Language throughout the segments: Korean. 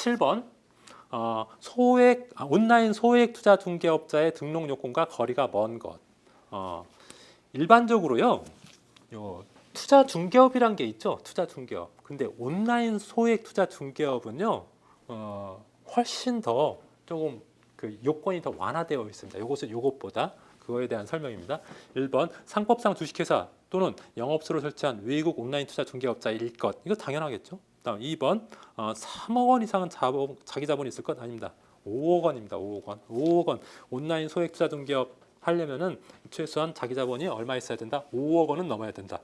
7번 온라인 소액 투자 중개업자의 등록 요건과 거리가 먼 것. 일반적으로요, 투자 중개업이란 게 있죠. 투자 중개업. 근데 온라인 소액 투자 중개업은요, 훨씬 더 조금 그 요건이 더 완화되어 있습니다. 이것은 요것보다 그거에 대한 설명입니다. 1번 상법상 주식회사 또는 영업소를 설치한 외국 온라인 투자 중개업자일 것. 이거 당연하겠죠. 다음 2번 3억 원 이상은 자기 자본이 있을 것 아닙니다. 5억 원입니다. 5억 원. 5억 원 온라인 소액 투자 중개업 하려면은 최소한 자기 자본이 얼마 있어야 된다? 5억 원은 넘어야 된다.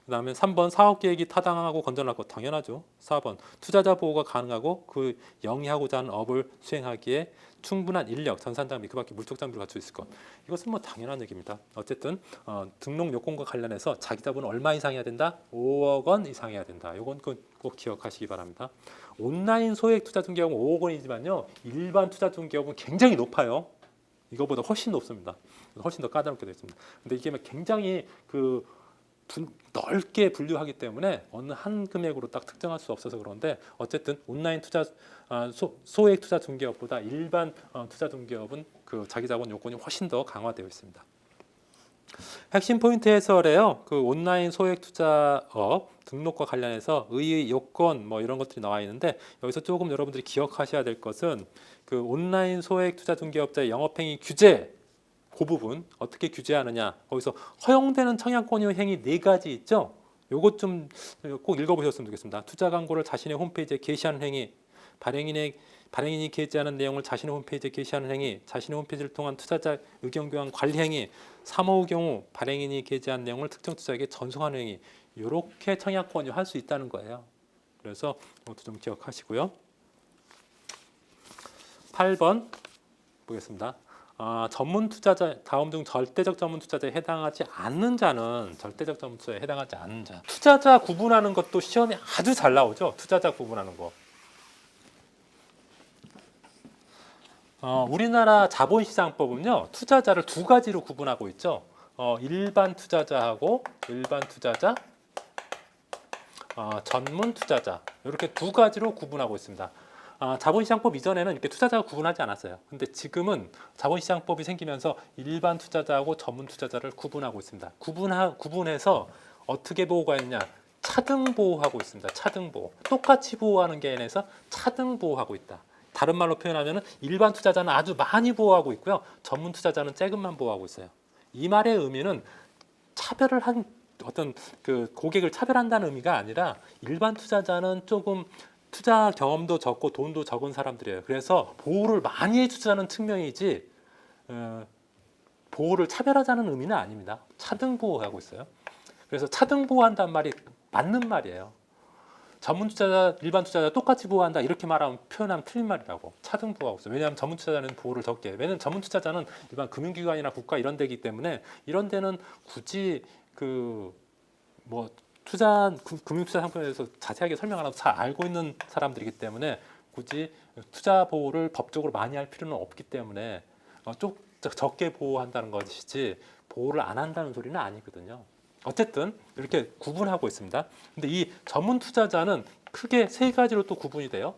그 다음에 3번 사업 계획이 타당하고 건전할 것 당연하죠. 4번 투자자 보호가 가능하고 그 영위하고자 하는 업을 수행하기에 충분한 인력, 전산 장비, 그 밖에 물적 장비를 갖추고 있을 것. 이것은 뭐 당연한 얘기입니다. 어쨌든 등록 요건과 관련해서 자기 자본은 얼마 이상 해야 된다? 5억 원 이상 해야 된다. 이건 꼭 기억하시기 바랍니다. 온라인 소액 투자 중개업은 5억 원이지만요. 일반 투자 중개업은 굉장히 높아요. 이거보다 훨씬 높습니다. 훨씬 더 까다롭게 되어 있습니다. 근데 이게 굉장히 넓게 분류하기 때문에 어느 한 금액으로 딱 특정할 수 없어서 그런데 어쨌든 온라인 투자 소액 투자 중개업보다 일반 투자 중개업은 그 자기 자본 요건이 훨씬 더 강화되어 있습니다. 핵심 포인트 해설에요. 그 온라인 소액 투자업 등록과 관련해서 의의 요건 뭐 이런 것들이 나와 있는데 여기서 조금 여러분들이 기억하셔야 될 것은 그 온라인 소액 투자 중개업자의 영업행위 규제 그 부분 어떻게 규제하느냐. 거기서 허용되는 청약권의 행위 4가지 있죠. 요것 좀 꼭 읽어보셨으면 좋겠습니다. 투자 광고를 자신의 홈페이지에 게시하는 행위, 발행인이 게시하는 내용을 자신의 홈페이지에 게시하는 행위, 자신의 홈페이지를 통한 투자자 의견 교환 관리 행위, 3호의 경우 발행인이 게시한 내용을 특정 투자자에게 전송하는 행위. 이렇게 청약권이 할 수 있다는 거예요. 그래서 이것도 좀 기억하시고요. 8번 보겠습니다. 전문 투자자 다음 중 절대적 전문 투자자에 해당하지 않는 자는 절대적 전문 투자에 해당하지 않는 자. 투자자 구분하는 것도 시험에 아주 잘 나오죠. 투자자 구분하는 거. 우리나라 자본시장법은요. 투자자를 2가지로 구분하고 있죠. 일반 투자자하고 일반 투자자, 전문 투자자 이렇게 2가지로 구분하고 있습니다. 자본시장법 이전에는 이렇게 투자자가 구분하지 않았어요. 근데 지금은 자본시장법이 생기면서 일반 투자자하고 전문 투자자를 구분하고 있습니다. 구분해서 어떻게 보호가 있냐? 차등 보호하고 있습니다. 차등 보호. 똑같이 보호하는 게 아니라 차등 보호하고 있다. 다른 말로 표현하면 일반 투자자는 아주 많이 보호하고 있고요. 전문 투자자는 조금만 보호하고 있어요. 이 말의 의미는 차별을 한 어떤 그 고객을 차별한다는 의미가 아니라 일반 투자자는 조금 투자 경험도 적고 돈도 적은 사람들이에요. 그래서 보호를 많이 해주자는 측면이지 보호를 차별하자는 의미는 아닙니다. 차등 보호하고 있어요. 그래서 차등 보호한다는 말이 맞는 말이에요. 전문 투자자, 일반 투자자 똑같이 보호한다 이렇게 표현하면 틀린 말이라고. 차등 보호하고 있어요. 왜냐하면 전문 투자자는 보호를 적게 해요. 왜냐하면 전문 투자자는 일반 금융기관이나 국가 이런 데이기 때문에 이런 데는 굳이 금융투자 상품에 대해서 자세하게 설명 안 하고 잘 알고 있는 사람들이기 때문에 굳이 투자 보호를 법적으로 많이 할 필요는 없기 때문에 좀 적게 보호한다는 것이지 보호를 안 한다는 소리는 아니거든요. 어쨌든 이렇게 구분하고 있습니다. 근데 이 전문 투자자는 크게 3가지로 또 구분이 돼요.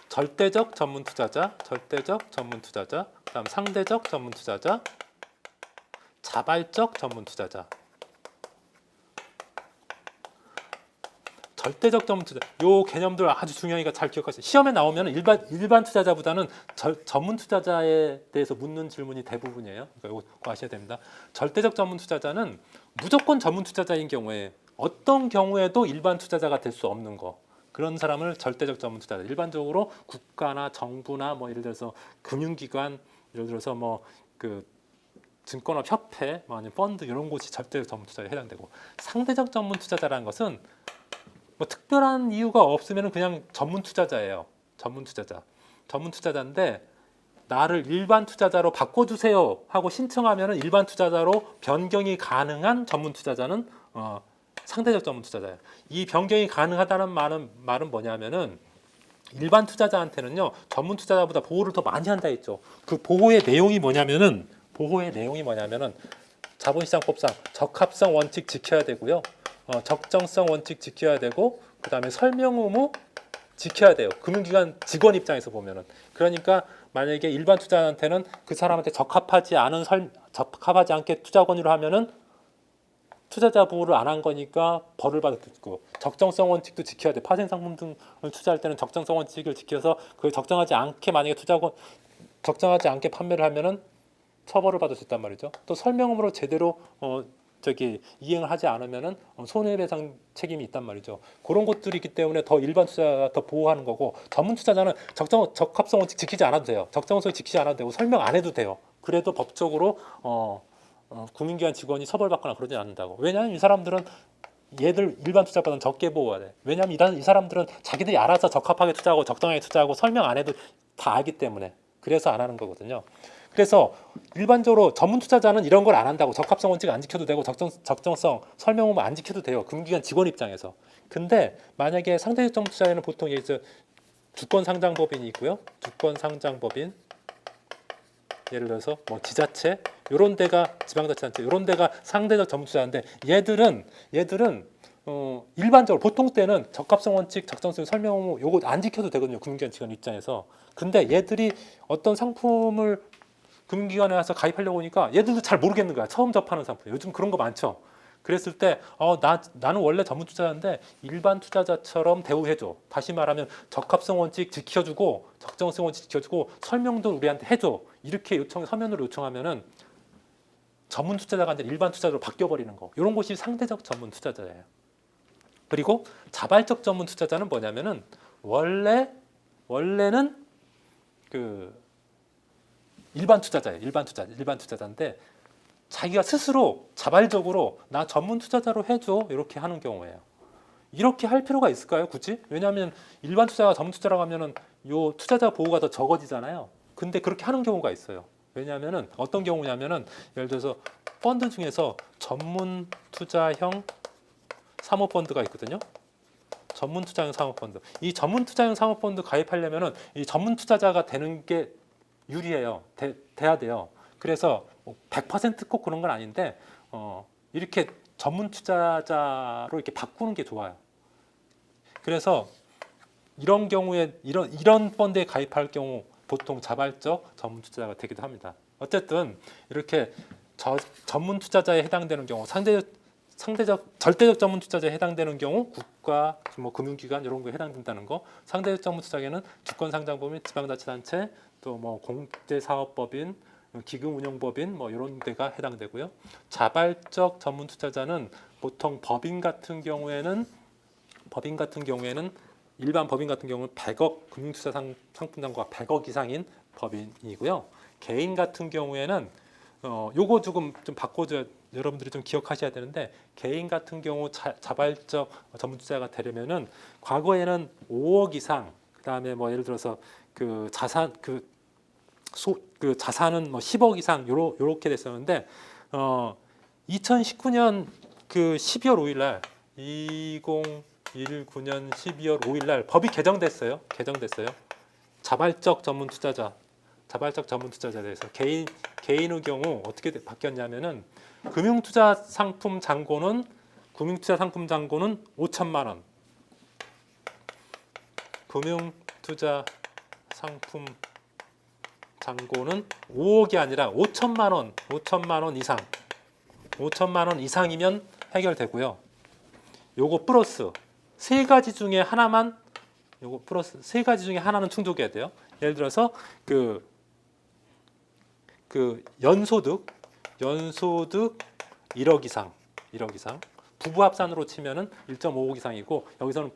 절대적 전문 투자자, 절대적 전문 투자자, 그다음 상대적 전문 투자자, 자발적 전문 투자자. 절대적 전문 투자. 요 개념들 아주 중요하니까 잘 기억하세요. 시험에 나오면 일반 투자자보다는 전문 투자자에 대해서 묻는 질문이 대부분이에요. 그러니까 이거 아셔야 됩니다. 절대적 전문 투자자는 무조건 전문 투자자인 경우에 어떤 경우에도 일반 투자자가 될 수 없는 거. 그런 사람을 절대적 전문 투자자. 일반적으로 국가나 정부나 뭐 예를 들어서 금융기관, 예를 들어서 그 증권업 협회, 아니면 펀드 이런 곳이 절대적 전문 투자에 해당되고, 상대적 전문 투자자라는 것은 특별한 이유가 없으면 그냥 전문 투자자예요. 전문 투자자. 전문 투자자인데 나를 일반 투자자로 바꿔주세요 하고 신청하면 일반 투자자로 변경이 가능한 전문 투자자는 상대적 전문 투자자예요. 이 변경이 가능하다는 말은 뭐냐면은 일반 투자자한테는요 전문 투자자보다 보호를 더 많이 한다 했죠. 그 보호의 내용이 뭐냐면은 자본시장법상 적합성 원칙 지켜야 되고요. 적정성 원칙 지켜야 되고, 그 다음에 설명 의무, 지켜야 돼요. 금융기관 직원 입장에서 보면은. 그러니까 만약에 일반 투자자한테는 그 사람한테 적합하지 않게 투자 권유를 하면은 투자자 보호를 안 한 거니까 벌을 받을 수 있고, 적정성 원칙도 지켜야 돼. 파생 상품 등을 투자할 때는 적정성 원칙을 지켜서 그걸 적정하지 않게 만약에 적정하지 않게 판매를 하면은 처벌을 받을 수 있단 말이죠. 또 설명으로 제대로 이행을 하지 않으면은 손해배상 책임이 있단 말이죠. 그런 것들이 있기 때문에 더 일반 투자가 더 보호하는 거고, 전문 투자자는 적합성 원칙 지키지 않아도 돼요. 적정성 지키지 않아도 되고 설명 안 해도 돼요. 그래도 법적으로 금융기관 직원이 처벌받거나 그러지 않는다고. 왜냐하면 이 사람들은 얘들 일반 투자보다는 적게 보호해야 돼. 왜냐하면 이 사람들은 자기들이 알아서 적합하게 투자하고 적당하게 투자하고 설명 안 해도 다 알기 때문에, 그래서 안 하는 거거든요. 그래서 일반적으로 전문 투자자는 이런 걸 안 한다고. 적합성 원칙 안 지켜도 되고 적정성 설명만 안 지켜도 돼요. 금융기관 직원 입장에서. 근데 만약에 상대적 전문 투자에는 보통 주권상장법인이 있고요. 주권상장법인, 예를 들어서 뭐 지자체, 요런 데가 지방자치단체, 요런 데가 상대적 전문 투자인데, 얘들은 일반적으로 보통 때는 적합성 원칙, 적정성 설명 요거 안 지켜도 되거든요. 금융기관 직원 입장에서. 근데 얘들이 어떤 상품을 금융기관에 와서 가입하려고 하니까 얘들도 잘 모르겠는 거야. 처음 접하는 상품. 요즘 그런 거 많죠. 그랬을 때 나는 원래 전문 투자자인데 일반 투자자처럼 대우해줘. 다시 말하면 적합성 원칙 지켜주고 적정성 원칙 지켜주고 설명도 우리한테 해줘. 이렇게 서면으로 요청하면은 전문 투자자가 아니라 일반 투자자로 바뀌어버리는 거. 이런 것이 상대적 전문 투자자예요. 그리고 자발적 전문 투자자는 뭐냐면은 원래는 일반 투자자예요. 일반 투자자인데 자기가 스스로 자발적으로 나 전문 투자자로 해줘 이렇게 하는 경우예요. 이렇게 할 필요가 있을까요? 굳이? 왜냐하면 일반 투자가 전문 투자라고 하면은 요 투자자 보호가 더 적어지잖아요. 근데 그렇게 하는 경우가 있어요. 왜냐하면은 어떤 경우냐면은 예를 들어서 펀드 중에서 전문 투자형 사모펀드가 있거든요. 전문 투자형 사모펀드. 이 전문 투자형 사모펀드 가입하려면은 이 전문 투자자가 되는 게 유리해요. 돼야 돼요. 그래서 100%꼭 그런 건 아닌데 이렇게 전문 투자자로 이렇게 바꾸는 게 좋아요. 그래서 이런 경우에 이런 펀드에 가입할 경우 보통 자발적 전문 투자자가 되기도 합니다. 어쨌든 이렇게 전문 투자자에 해당되는 경우, 절대적 전문 투자자에 해당되는 경우 국가, 뭐 금융기관 이런 거에 해당된다는 거. 상대적 전문 투자자에는 주권상장법인, 지방자치단체, 또 뭐 공제사업법인, 기금운용법인 뭐 이런 데가 해당되고요. 자발적 전문 투자자는 보통 법인 같은 경우에는 일반 법인 같은 경우는 100억 금융투자 상품 잔고가 100억 이상인 법인이고요. 개인 같은 경우에는 요거 조금 좀 바꿔줘야, 여러분들이 좀 기억하셔야 되는데, 개인 같은 경우 자발적 전문 투자가 되려면은 과거에는 5억 이상, 그다음에 뭐 예를 들어서 자산은 뭐 10억 이상 요렇게 됐었는데 2019년 12월 5일 날 2019년 12월 5일 날 법이 개정됐어요. 자발적 전문 투자자에 대해서 개인의 경우 어떻게 바뀌었냐면은 금융투자 상품 잔고는 5천만 원. 금융투자 상품 잔고는 5억이 아니라 5천만 원 이상. 5천만 원 이상이면 해결되고요. 요거 플러스 세 가지 중에 하나는 충족해야 돼요. 예를 들어서 연소득 1억 이상. 부부 합산으로 치면은 1.5억 이상이고, 여기서는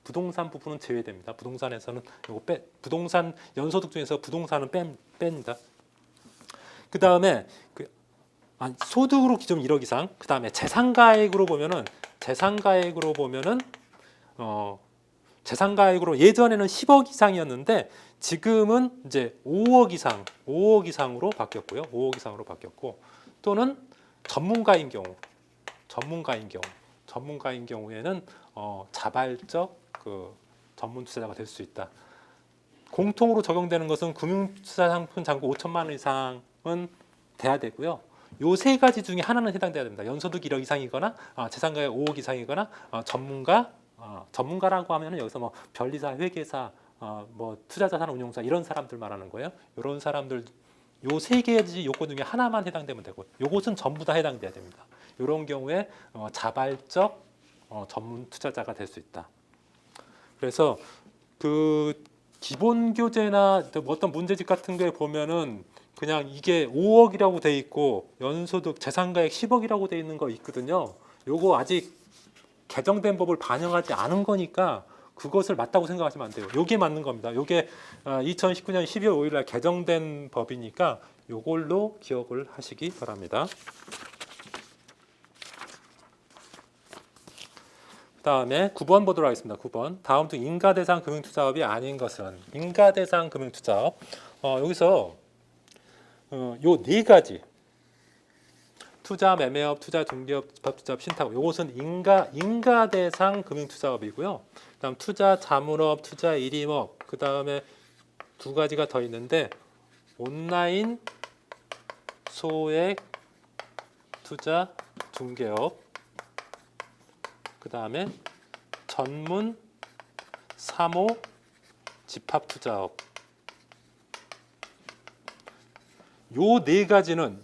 부동산 부분은 제외됩니다. 부동산에서는 부동산 연소득 중에서 부동산은 뺍니다. 그 다음에 소득으로 기준 1억 이상. 그 다음에 재산가액으로 보면은 재산가액으로 예전에는 10억 이상이었는데 지금은 이제 5억 이상으로 바뀌었고요. 5억 이상으로 바뀌었고, 또는 전문가인 경우에는 자발적 전문 투자자가 될 수 있다. 공통으로 적용되는 것은 금융투자 상품 잔고 5천만 원 이상은 돼야 되고요. 요 세 가지 중에 하나는 해당돼야 됩니다. 연소득 1억 이상이거나 재산가액 5억 이상이거나 전문가 전문가라고 하면은 여기서 뭐 변리사, 회계사, 뭐 투자자산운용사 이런 사람들 말하는 거예요. 이런 사람들 요 세 가지 요건 중에 하나만 해당되면 되고, 요것은 전부 다 해당돼야 됩니다. 이런 경우에 자발적 전문 투자자가 될 수 있다. 그래서 그 기본 교재나 뭐 어떤 문제집 같은 거에 보면은 그냥 이게 5억이라고 돼 있고 연소득 재산가액 10억이라고 돼 있는 거 있거든요. 요거 아직 개정된 법을 반영하지 않은 거니까 그것을 맞다고 생각하시면 안 돼요. 요게 맞는 겁니다. 요게 2019년 12월 5일 날 개정된 법이니까 요걸로 기억을 하시기 바랍니다. 그다음에 9번 보도록 하겠습니다. 9번. 다음 중 인가 대상 금융 투자업이 아닌 것은 인가 대상 금융 투자업. 여기서 요 네 가지 투자 매매업, 투자 중개업, 집합투자업, 신탁업. 요것은 인가 대상 금융 투자업이고요. 그다음 투자 자문업, 투자 일임업. 그다음에 두 가지가 더 있는데 온라인 소액 투자 중개업. 그다음에 전문 사모 집합 투자업. 요 네 가지는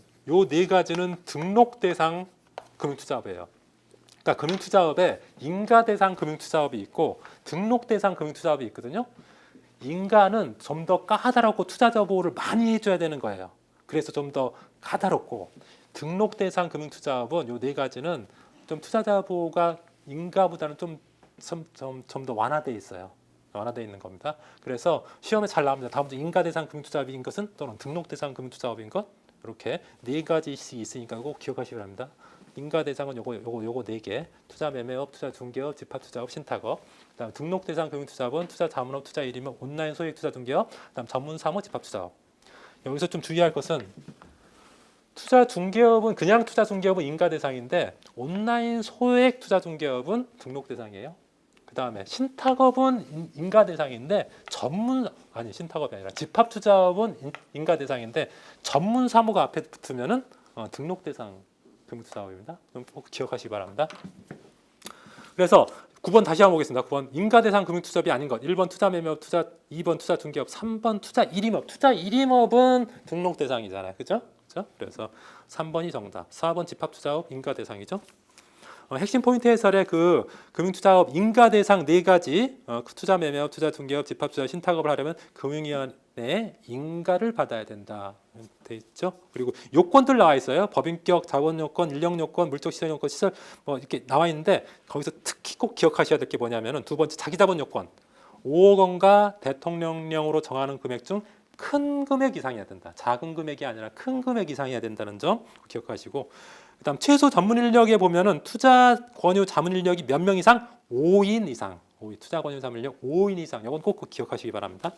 등록 대상 금융 투자업이에요. 그러니까 금융 투자업에 인가 대상 금융 투자업이 있고 등록 대상 금융 투자업이 있거든요. 인가는 좀 더 까다롭고 투자자 보호를 많이 해줘야 되는 거예요. 그래서 좀 더 까다롭고, 등록 대상 금융 투자업은 요 네 가지는 좀 투자자 보호가 인가보다는 좀 더 완화되어 있어요. 완화되어 있는 겁니다. 그래서 시험에 잘 나옵니다. 다음부터 인가 대상 금융 투자업인 것은 또는 등록 대상 금융 투자업인 것, 이렇게 네 가지씩 있으니까 꼭 기억하시기 바랍니다. 인가 대상은 요거 네 개. 투자 매매업, 투자 중개업, 집합 투자업, 신탁업. 그다음 등록 대상 금융 투자업은 투자 자문업, 투자 일임업, 온라인 소액 투자 중개업, 그다음 전문 사무 집합 투자업. 여기서 좀 주의할 것은 투자 중개업은 그냥 투자 중개업은 인가 대상인데 온라인 소액 투자 중개업은 등록 대상이에요. 그다음에 신탁업은 인가 대상인데 신탁업이 아니라 집합 투자업은 인가 대상인데 전문 사무가 앞에 붙으면은 등록 대상 금융 투자업입니다. 꼭 기억하시기 바랍니다. 그래서 9번 다시 한번 보겠습니다. 9번 인가 대상 금융 투자업이 아닌 것. 1번 투자 매매업, 2번 투자 중개업, 3번 투자 일임업. 투자 일임업은 등록 대상이잖아요. 그죠? 그래서 3번이 정답. 4번 집합 투자업 인가 대상이죠. 핵심 포인트 해설의 그 금융투자업 인가 대상 네 가지 투자 매매업, 투자 중개업, 집합 투자, 신탁업을 하려면 금융위원회에 인가를 받아야 된다 돼 있죠. 그리고 요건들 나와 있어요. 법인격, 자본 요건, 인력 요건, 물적 시설 요건, 시설 뭐 이렇게 나와 있는데 거기서 특히 꼭 기억하셔야 될 게 뭐냐면은 두 번째 자기 자본 요건 5억 원과 대통령령으로 정하는 금액 중 큰 금액 이상이어야 된다. 작은 금액이 아니라 큰 금액 이상이어야 된다는 점 기억하시고, 그다음 최소 전문 인력에 보면은 투자 권유 자문 인력이 몇 명 이상? 5인 이상. 투자 권유 자문 인력 5인 이상. 이건 꼭 기억하시기 바랍니다.